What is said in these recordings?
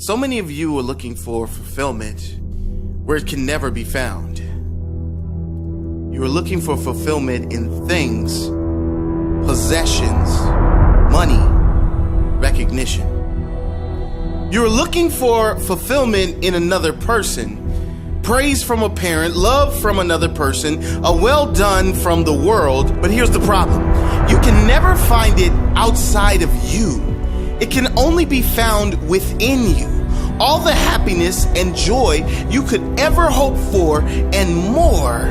So many of you are looking for fulfillment where it can never be found. You are looking for fulfillment in things, possessions, money, recognition. You're looking for fulfillment in another person, praise from a parent, love from another person, a well done from the world. But here's the problem. You can never find it outside of you. It can only be found within you. All the happiness and joy you could ever hope for and more,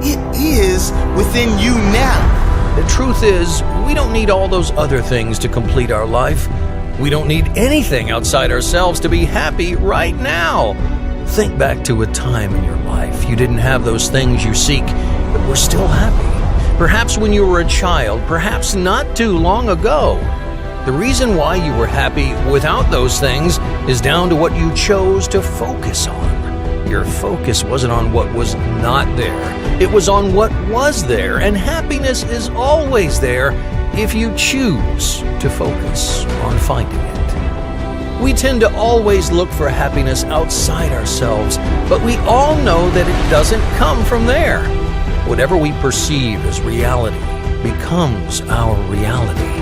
it is within you now. The truth is, we don't need all those other things to complete our life. We don't need anything outside ourselves to be happy right now. Think back to a time in your life you didn't have those things you seek, but were still happy. Perhaps when you were a child, perhaps not too long ago. The reason why you were happy without those things is down to what you chose to focus on. Your focus wasn't on what was not there. It was on what was there, and happiness is always there if you choose to focus on finding it. We tend to always look for happiness outside ourselves, but we all know that it doesn't come from there. Whatever we perceive as reality becomes our reality.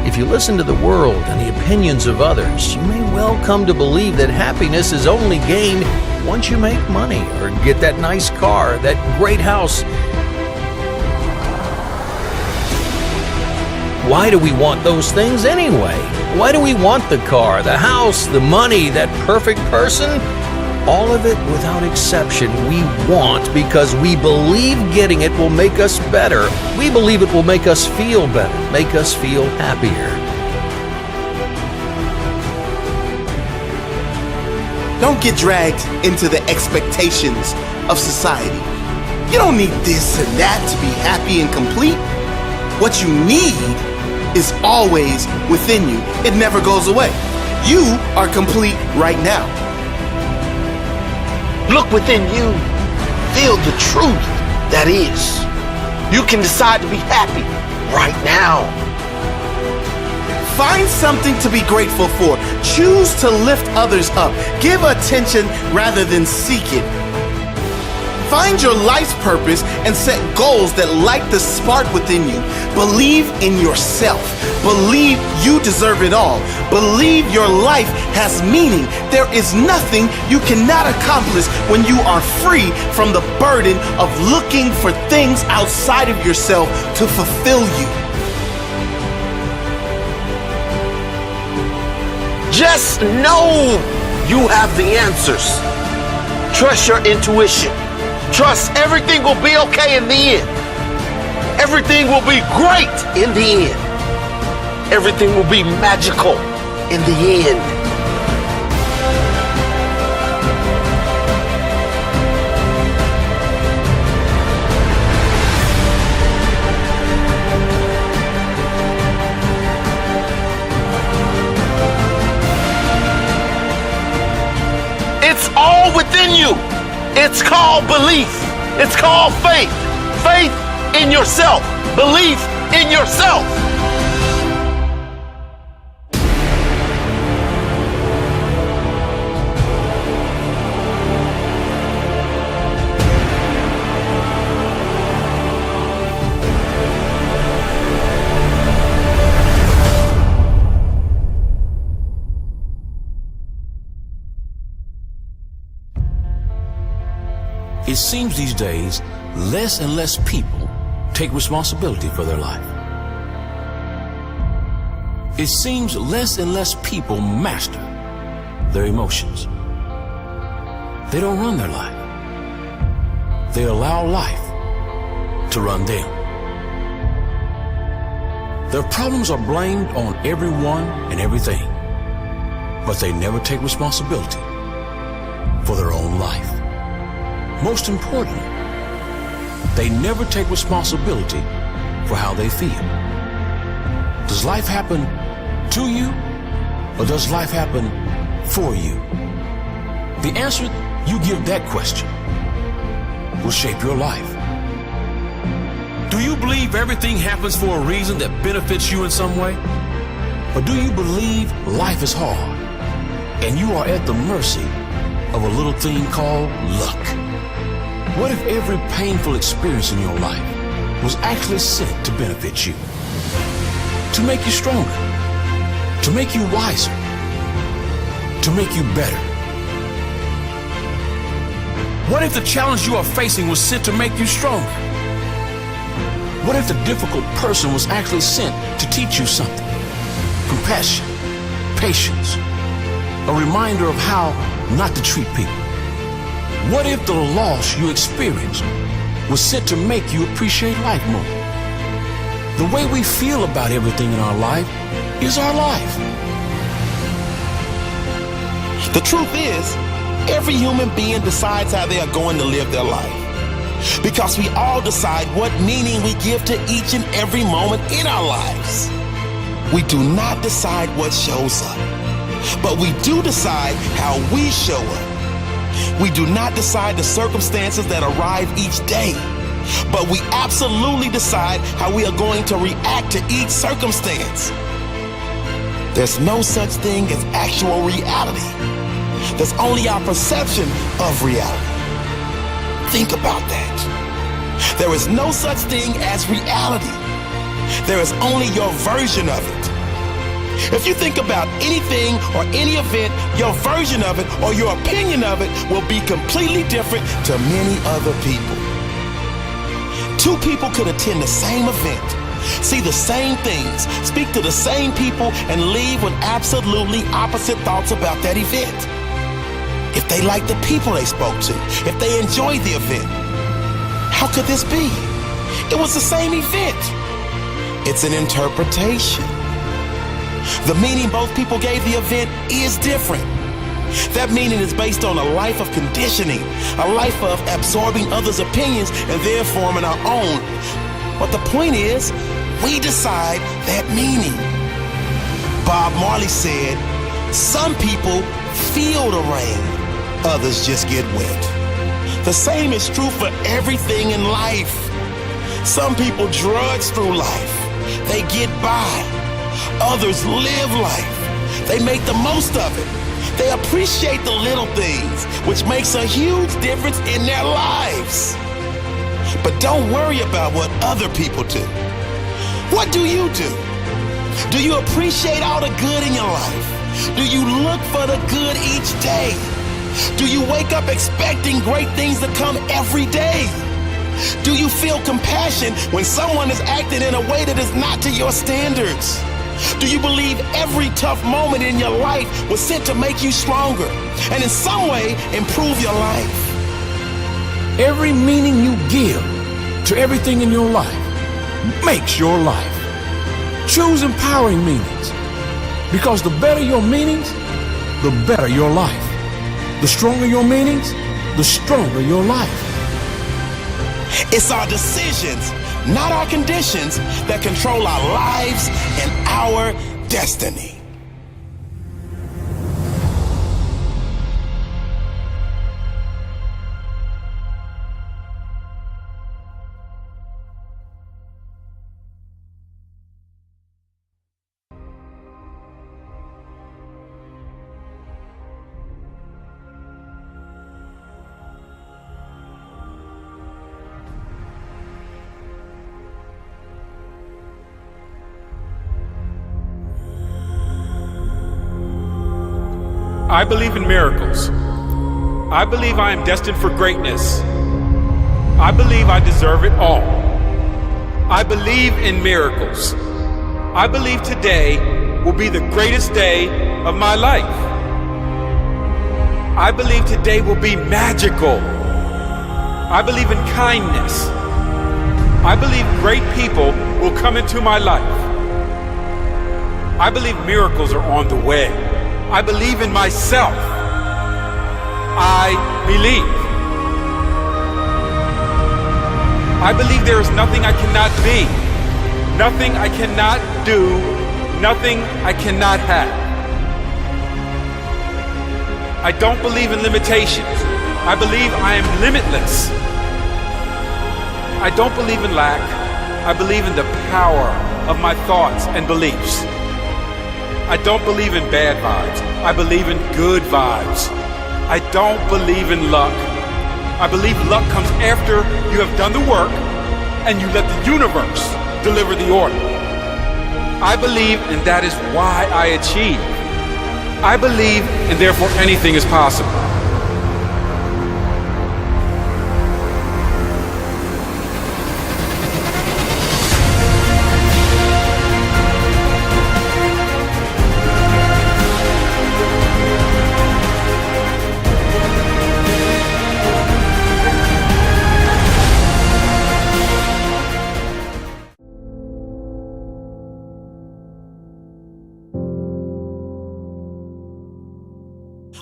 If you listen to the world and the opinions of others, you may well come to believe that happiness is only gained once you make money or get that nice car, that great house. Why do we want those things anyway? Why do we want the car, the house, the money, that perfect person? All of it, without exception, we want because we believe getting it will make us better. We believe it will make us feel better, make us feel happier. Don't get dragged into the expectations of society. You don't need this and that to be happy and complete. What you need is always within you. It never goes away. You are complete right now. Look within you. Feel the truth that is. You can decide to be happy right now. Find something to be grateful for. Choose to lift others up. Give attention rather than seek it. Find your life's purpose and set goals that light the spark within you. Believe in yourself. Believe you deserve it all. Believe your life has meaning. There is nothing you cannot accomplish when you are free from the burden of looking for things outside of yourself to fulfill you. Just know you have the answers. Trust your intuition. Trust everything will be okay in the end. Everything will be great in the end. Everything will be magical in the end. It's all within you. It's called belief. It's called faith. Faith in yourself. Belief in yourself. It seems these days, less and less people take responsibility for their life. It seems less and less people master their emotions. They don't run their life. They allow life to run them. Their problems are blamed on everyone and everything, but they never take responsibility for their own life. Most important, they never take responsibility for how they feel. Does life happen to you, or does life happen for you? The answer you give that question will shape your life. Do you believe everything happens for a reason that benefits you in some way? Or do you believe life is hard and you are at the mercy of a little thing called luck? What if every painful experience in your life was actually sent to benefit you, to make you stronger, to make you wiser, to make you better? What if the challenge you are facing was sent to make you stronger? What if the difficult person was actually sent to teach you something? Compassion, patience, a reminder of how not to treat people. What if the loss you experienced was sent to make you appreciate life more? The way we feel about everything in our life is our life. The truth is, every human being decides how they are going to live their life. Because we all decide what meaning we give to each and every moment in our lives. We do not decide what shows up, but we do decide how we show up. We do not decide the circumstances that arrive each day, but we absolutely decide how we are going to react to each circumstance. There's no such thing as actual reality. There's only our perception of reality. Think about that. There is no such thing as reality. There is only your version of it. If you think about anything or any event, your version of it or your opinion of it will be completely different to many other people. Two people could attend the same event, see the same things, speak to the same people, and leave with absolutely opposite thoughts about that event. If they liked the people they spoke to, if they enjoyed the event, how could this be? It was the same event. It's an interpretation. The meaning both people gave the event is different. That meaning is based on a life of conditioning, a life of absorbing others' opinions and then forming our own. But the point is, we decide that meaning. Bob Marley said, some people feel the rain, others just get wet. The same is true for everything in life. Some people drudge through life. They get by. Others live life. They make the most of it. They appreciate the little things, which makes a huge difference in their lives. But don't worry about what other people do. What do you do? Do you appreciate all the good in your life? Do you look for the good each day? Do you wake up expecting great things to come every day? Do you feel compassion when someone is acting in a way that is not to your standards? Do you believe every tough moment in your life was sent to make you stronger and in some way improve your life? Every meaning you give to everything in your life makes your life. Choose empowering meanings, because the better your meanings, the better your life. The stronger your meanings, the stronger your life. It's our decisions, not our conditions, that control our lives and our destiny. I believe in miracles. I believe I am destined for greatness. I believe I deserve it all. I believe in miracles. I believe today will be the greatest day of my life. I believe today will be magical. I believe in kindness. I believe great people will come into my life. I believe miracles are on the way. I believe in myself. I believe. I believe there is nothing I cannot be, nothing I cannot do, nothing I cannot have. I don't believe in limitations. I believe I am limitless. I don't believe in lack. I believe in the power of my thoughts and beliefs. I don't believe in bad vibes. I believe in good vibes. I don't believe in luck. I believe luck comes after you have done the work and you let the universe deliver the order. I believe, and that is why I achieve. I believe, and therefore anything is possible.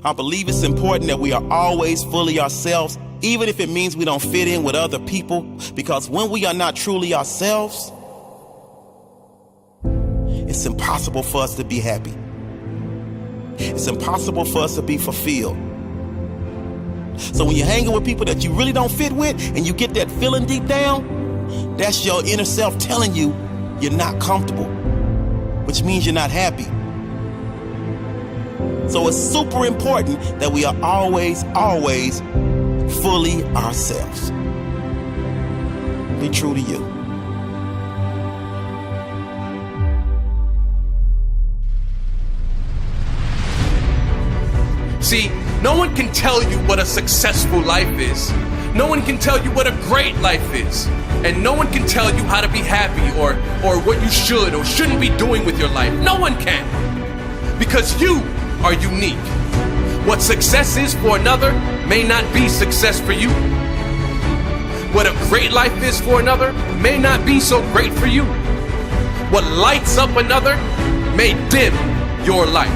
I believe it's important that we are always fully ourselves, even if it means we don't fit in with other people, because when we are not truly ourselves, it's impossible for us to be happy. It's impossible for us to be fulfilled. So when you're hanging with people that you really don't fit with and you get that feeling deep down, that's your inner self telling you you're not comfortable, which means you're not happy. So it's super important that we are always fully ourselves. Be true to you. See, no one can tell you what a successful life is. No one can tell you what a great life is. And no one can tell you how to be happy or what you should or shouldn't be doing with your life. No one can. Because you are unique. What success is for another may not be success for you. What a great life is for another may not be so great for you. What lights up another may dim your light.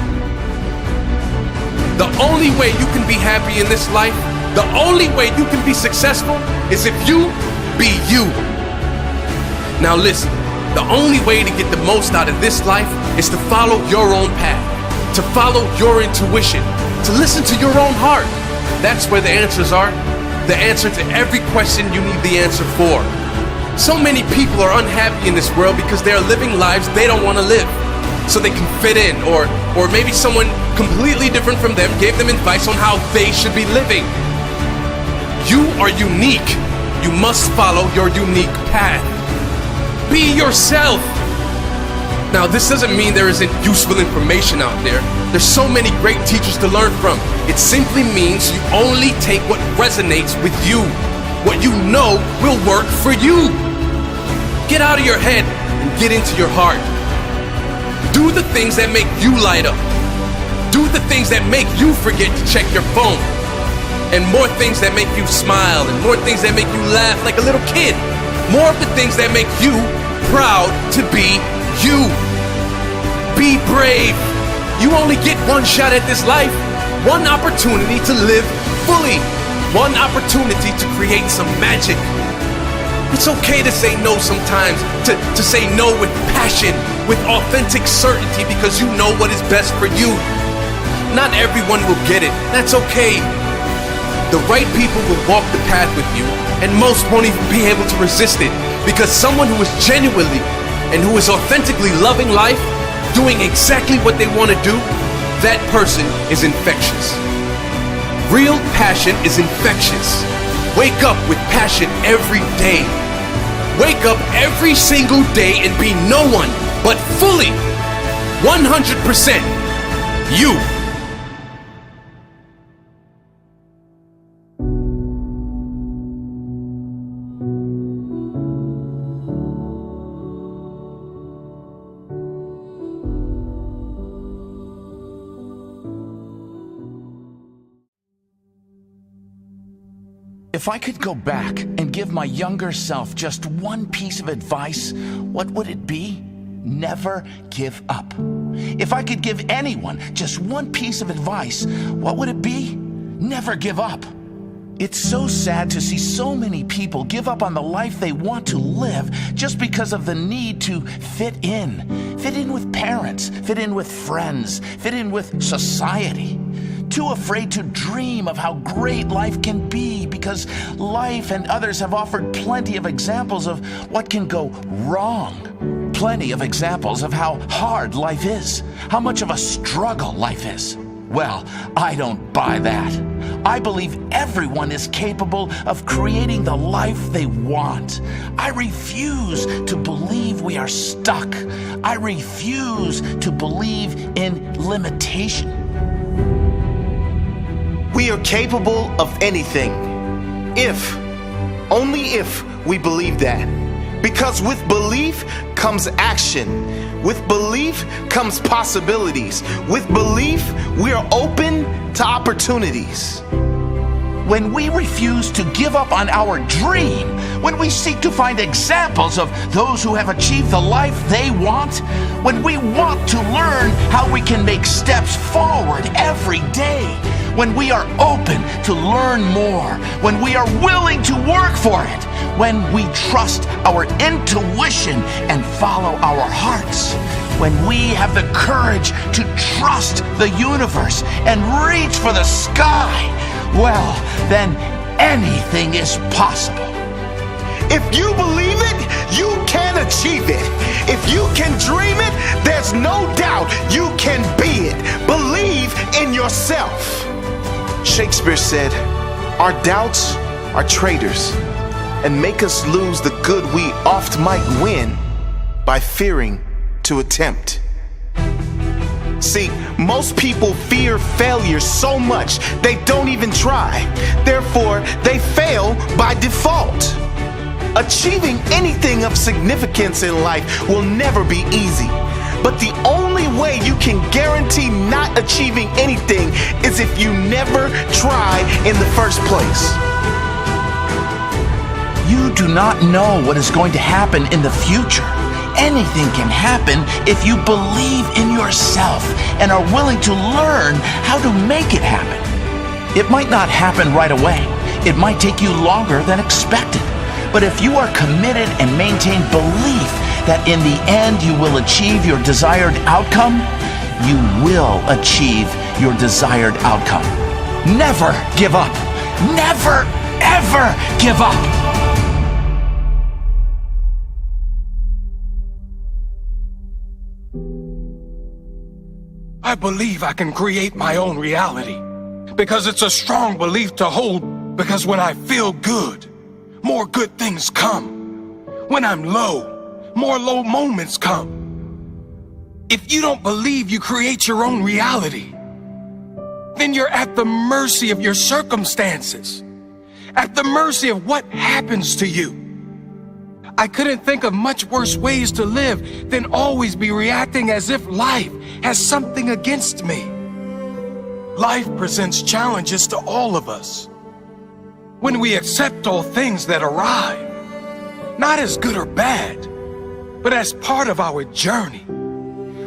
The only way you can be happy in this life, the only way you can be successful is if you be you. Now listen, the only way to get the most out of this life is to follow your own path, to follow your intuition, to listen to your own heart. That's where the answers are. The answer to every question you need the answer for. So many people are unhappy in this world because they are living lives they don't want to live, so they can fit in, or maybe someone completely different from them gave them advice on how they should be living. You are unique. You must follow your unique path. Be yourself. Now, this doesn't mean there isn't useful information out there. There's so many great teachers to learn from. It simply means you only take what resonates with you. What you know will work for you. Get out of your head and get into your heart. Do the things that make you light up. Do the things that make you forget to check your phone. And more things that make you smile, and more things that make you laugh like a little kid. More of the things that make you proud to be you. Be brave. You only get one shot at this life, one opportunity to live fully, one opportunity to create some magic. It's okay to say no sometimes, to say no with passion, with authentic certainty, because you know what is best for you. Not everyone will get it. That's okay. The right people will walk the path with you, and most won't even be able to resist it, because someone who is genuinely and who is authentically loving life, doing exactly what they want to do, that person is infectious. Real passion is infectious. Wake up with passion every day. Wake up every single day and be no one, but fully 100% you. If I could go back and give my younger self just one piece of advice, what would it be? Never give up. If I could give anyone just one piece of advice, what would it be? Never give up. It's so sad to see so many people give up on the life they want to live just because of the need to fit in. Fit in with parents, fit in with friends, fit in with society. Too afraid to dream of how great life can be because life and others have offered plenty of examples of what can go wrong. plenty of examples of how hard life is, how much of a struggle life is. Well, I don't buy that. I believe everyone is capable of creating the life they want. I refuse to believe we are stuck. I refuse to believe in limitation. We are capable of anything. Only if we believe that. Because with belief comes action. With belief comes possibilities. With belief, we are open to opportunities. When we refuse to give up on our dream, when we seek to find examples of those who have achieved the life they want, when we want to learn how we can make steps forward every day, when we are open to learn more, when we are willing to work for it, when we trust our intuition and follow our hearts, when we have the courage to trust the universe and reach for the sky, well, then anything is possible. If you believe it, you can achieve it. If you can dream it, there's no doubt you can be it. Believe in yourself. Shakespeare said, "Our doubts are traitors and make us lose the good we oft might win by fearing to attempt." See, most people fear failure so much they don't even try. Therefore, they fail by default. Achieving anything of significance in life will never be easy. But the only way you can guarantee not achieving anything is if you never try in the first place. You do not know what is going to happen in the future. Anything can happen if you believe in yourself and are willing to learn how to make it happen. It might not happen right away. It might take you longer than expected. But if you are committed and maintain belief that in the end you will achieve your desired outcome, you will achieve your desired outcome. Never give up. Never, ever give up. I believe I can create my own reality because it's a strong belief to hold, because when I feel good, more good things come. When I'm low, more low moments come. If you don't believe you create your own reality, then you're at the mercy of your circumstances, at the mercy of what happens to you. I couldn't think of much worse ways to live than always be reacting as if life has something against me. Life presents challenges to all of us. When we accept all things that arrive, not as good or bad, but as part of our journey,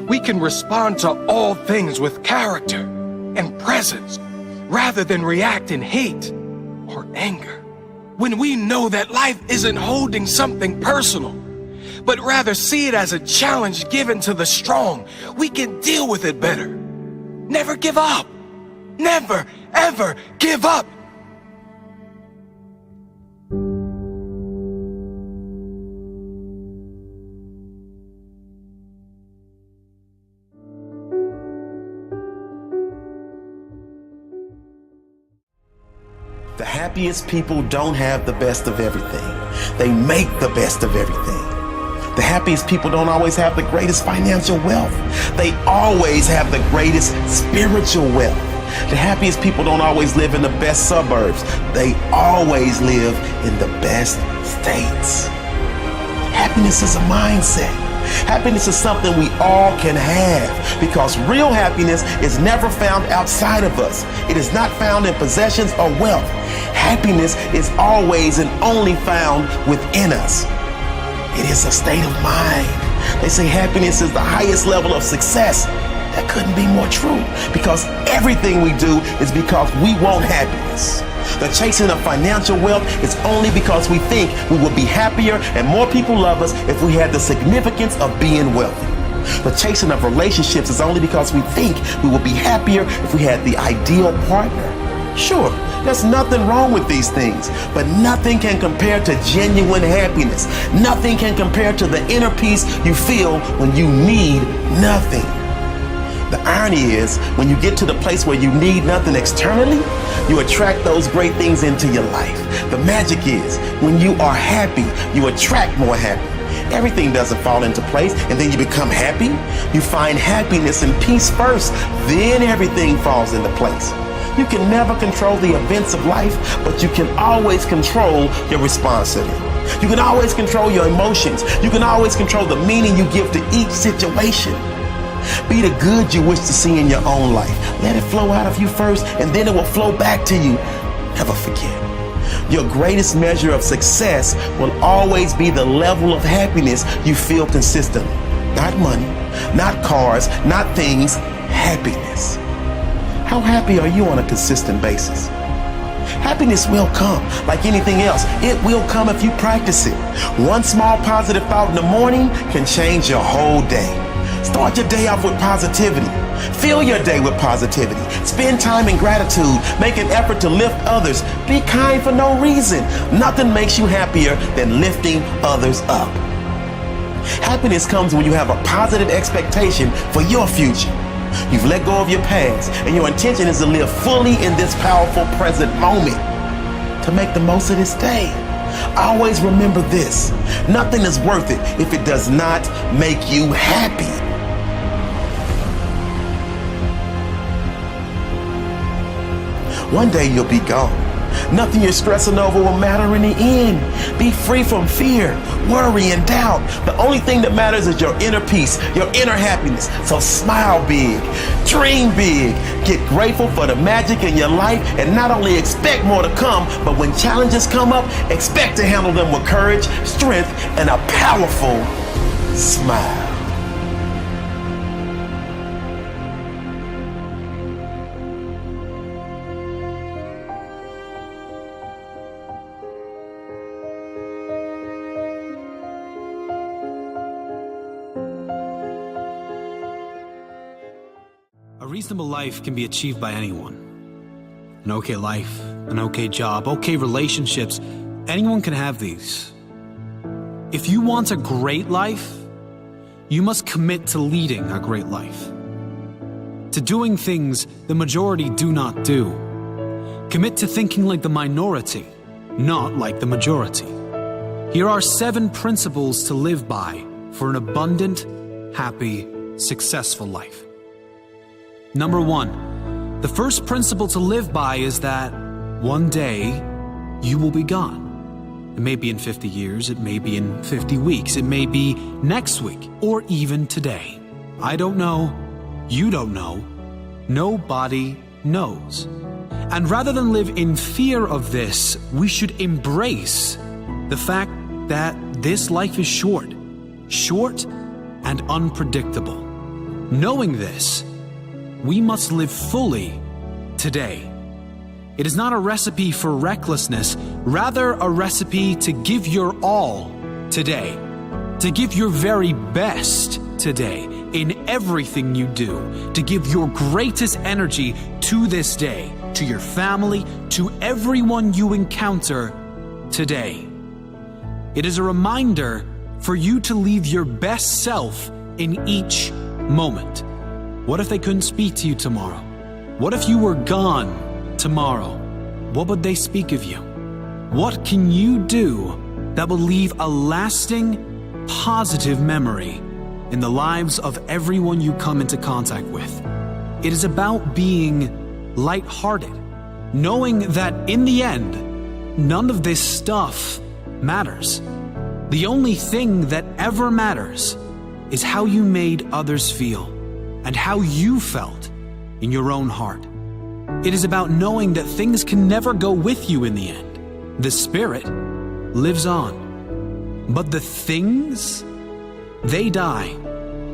we can respond to all things with character and presence rather than react in hate or anger. When we know that life isn't holding something personal, but rather see it as a challenge given to the strong, we can deal with it better. Never give up. Never, ever give up. The happiest people don't have the best of everything. They make the best of everything. The happiest people don't always have the greatest financial wealth. They always have the greatest spiritual wealth. The happiest people don't always live in the best suburbs. They always live in the best states. Happiness is a mindset. Happiness is something we all can have, because real happiness is never found outside of us. It is not found in possessions or wealth. Happiness is always and only found within us. It is a state of mind. They say happiness is the highest level of success. That couldn't be more true, because everything we do is because we want happiness. The chasing of financial wealth is only because we think we would be happier and more people love us if we had the significance of being wealthy. The chasing of relationships is only because we think we would be happier if we had the ideal partner. Sure, There's nothing wrong with these things, but nothing can compare to genuine happiness. Nothing can compare to the inner peace you feel when you need nothing. The irony is, when you get to the place where you need nothing externally, you attract those great things into your life. The magic is, when you are happy, you attract more happy. Everything doesn't fall into place and then you become happy. You find happiness and peace first, then everything falls into place. You can never control the events of life, but you can always control your response to them. You can always control your emotions. You can always control the meaning you give to each situation. Be the good you wish to see in your own life. Let it flow out of you first, and then it will flow back to you. Never forget. Your greatest measure of success will always be the level of happiness you feel consistently. Not money, not cars, not things, happiness. How happy are you on a consistent basis? Happiness will come like anything else. It will come if you practice it. One small positive thought in the morning can change your whole day. Start your day off with positivity. Fill your day with positivity. Spend time in gratitude. Make an effort to lift others. Be kind for no reason. Nothing makes you happier than lifting others up. Happiness comes when you have a positive expectation for your future. You've let go of your past, and your intention is to live fully in this powerful present moment, to make the most of this day. Always remember this: nothing is worth it if it does not make you happy. One day you'll be gone. Nothing you're stressing over will matter in the end. Be free from fear, worry, and doubt. The only thing that matters is your inner peace, your inner happiness. So smile big, dream big, get grateful for the magic in your life, and not only expect more to come, but when challenges come up, expect to handle them with courage, strength, and a powerful smile. A reasonable life can be achieved by anyone. An okay life, an okay job, okay relationships, anyone can have these. If you want a great life, you must commit to leading a great life. To doing things the majority do not do. Commit to thinking like the minority, not like the majority. Here are 7 principles to live by for an abundant, happy, successful life. Number 1, the first principle to live by is that one day you will be gone. It may be in 50 years, it may be in 50 weeks, it may be next week, or even today. I don't know, you don't know, nobody knows. And rather than live in fear of this, we should embrace the fact that this life is short and unpredictable. Knowing this, we must live fully today. It is not a recipe for recklessness, rather a recipe to give your all today, to give your very best today in everything you do, to give your greatest energy to this day, to your family, to everyone you encounter today. It is a reminder for you to leave your best self in each moment. What if they couldn't speak to you tomorrow? What if you were gone tomorrow? What would they speak of you? What can you do that will leave a lasting, positive memory in the lives of everyone you come into contact with? It is about being lighthearted, knowing that in the end, none of this stuff matters. The only thing that ever matters is how you made others feel and how you felt in your own heart. It is about knowing that things can never go with you in the end. The spirit lives on, but the things, they die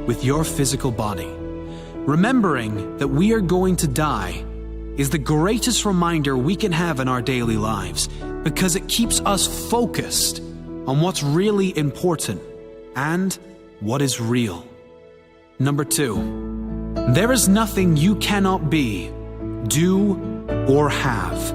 with your physical body. Remembering that we are going to die is the greatest reminder we can have in our daily lives, because it keeps us focused on what's really important and what is real. Number 2, there is nothing you cannot be, do, or have.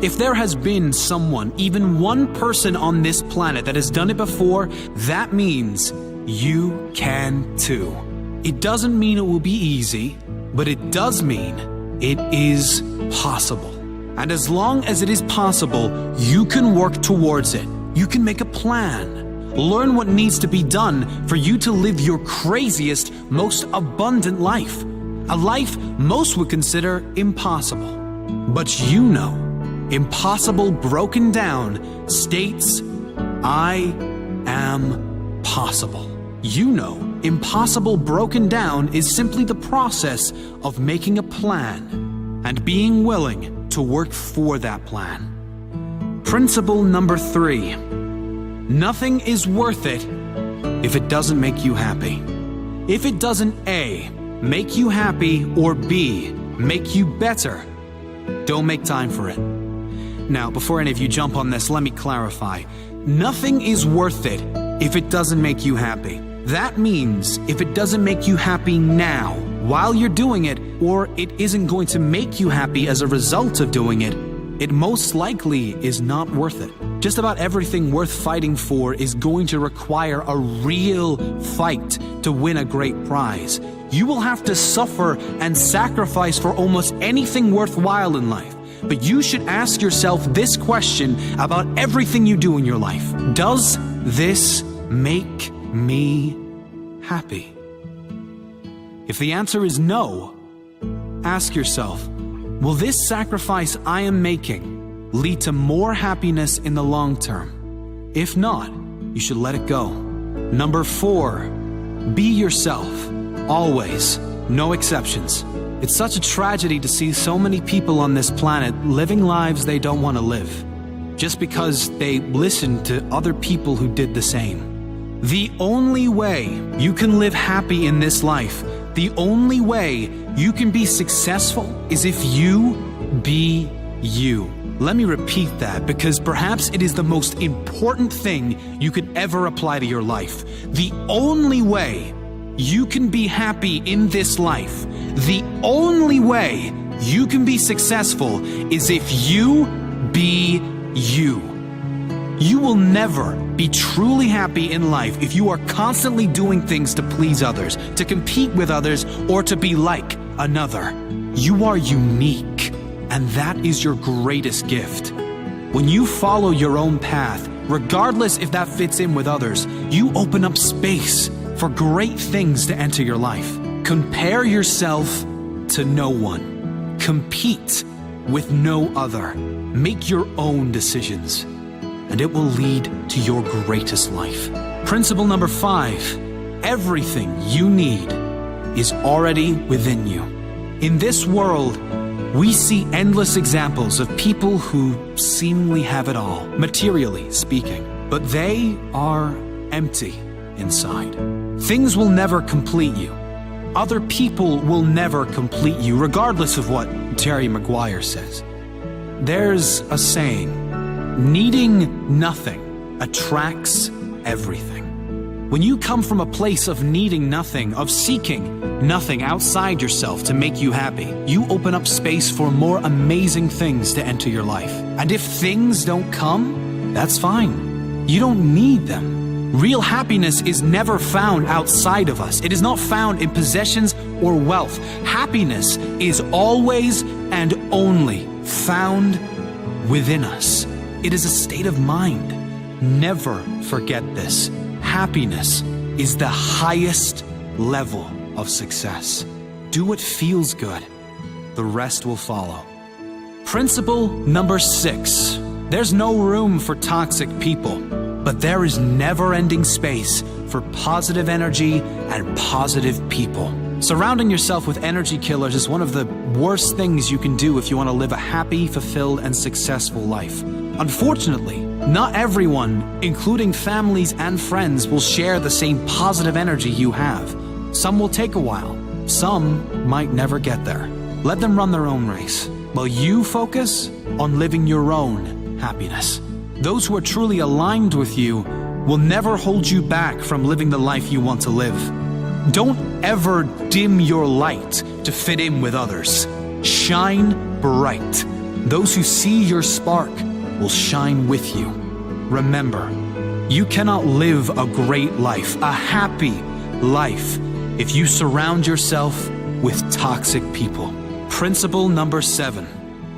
If there has been someone, even one person on this planet that has done it before, that means you can too. It doesn't mean it will be easy, but it does mean it is possible. And as long as it is possible, you can work towards it. You can make a plan. Learn what needs to be done for you to live your craziest, most abundant life. A life most would consider impossible. But you know, impossible broken down states, I am possible. You know, impossible broken down is simply the process of making a plan and being willing to work for that plan. Principle number 3. Nothing is worth it if it doesn't make you happy. If it doesn't A, make you happy, or B, make you better, don't make time for it. Now, before any of you jump on this, let me clarify. Nothing is worth it if it doesn't make you happy. That means if it doesn't make you happy now, while you're doing it, or it isn't going to make you happy as a result of doing it, it most likely is not worth it. Just about everything worth fighting for is going to require a real fight to win a great prize. You will have to suffer and sacrifice for almost anything worthwhile in life. But you should ask yourself this question about everything you do in your life. Does this make me happy? If the answer is no, ask yourself, will this sacrifice I am making lead to more happiness in the long term? If not, you should let it go. Number 4, be yourself, always, no exceptions. It's such a tragedy to see so many people on this planet living lives they don't want to live, just because they listened to other people who did the same. The only way you can live happy in this life, the only way you can be successful is if you be you. Let me repeat that, because perhaps it is the most important thing you could ever apply to your life. The only way you can be happy in this life, the only way you can be successful is if you be you. You will never be truly happy in life if you are constantly doing things to please others, to compete with others, or to be like another. You are unique, and that is your greatest gift. When you follow your own path, regardless if that fits in with others, you open up space for great things to enter your life. Compare yourself to no one. Compete with no other. Make your own decisions, and it will lead to your greatest life. Principle number 5, everything you need is already within you. In this world, we see endless examples of people who seemingly have it all, materially speaking, but they are empty inside. Things will never complete you. Other people will never complete you, regardless of what Terry Maguire says. There's a saying, needing nothing attracts everything. When you come from a place of needing nothing, of seeking nothing outside yourself to make you happy, you open up space for more amazing things to enter your life. And if things don't come, that's fine. You don't need them. Real happiness is never found outside of us. It is not found in possessions or wealth. Happiness is always and only found within us. It is a state of mind. Never forget this. Happiness is the highest level of success. Do what feels good. The rest will follow. Principle number 6. There's no room for toxic people, but there is never-ending space for positive energy and positive people. Surrounding yourself with energy killers is one of the worst things you can do if you want to live a happy, fulfilled, and successful life. Unfortunately, not everyone, including families and friends, will share the same positive energy you have. Some will take a while. Some might never get there. Let them run their own race, while you focus on living your own happiness. Those who are truly aligned with you will never hold you back from living the life you want to live. Don't ever dim your light to fit in with others. Shine bright. Those who see your spark will shine with you. Remember, you cannot live a great life, a happy life, if you surround yourself with toxic people. Principle number 7.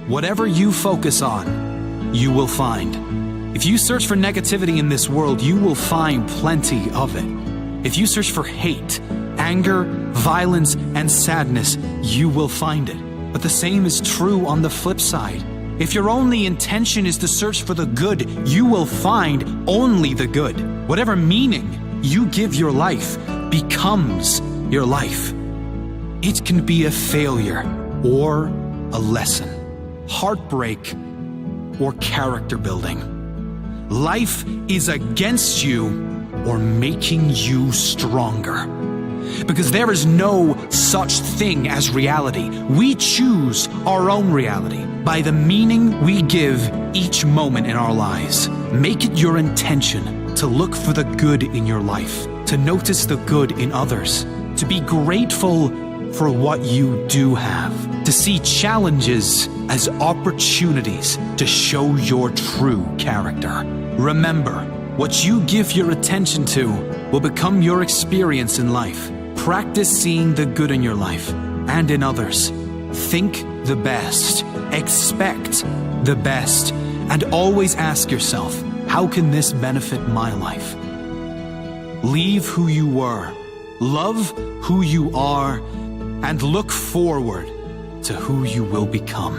Whatever you focus on, you will find. If you search for negativity in this world, you will find plenty of it. If you search for hate, anger, violence, and sadness, you will find it. But the same is true on the flip side. If your only intention is to search for the good, you will find only the good. Whatever meaning you give your life becomes your life. It can be a failure or a lesson, heartbreak or character building. Life is against you or making you stronger. Because there is no such thing as reality. We choose our own reality by the meaning we give each moment in our lives. Make it your intention to look for the good in your life, to notice the good in others, to be grateful for what you do have, to see challenges as opportunities to show your true character. Remember, what you give your attention to will become your experience in life. Practice seeing the good in your life and in others. Think the best, expect the best, and always ask yourself, how can this benefit my life? Leave who you were, love who you are, and look forward to who you will become.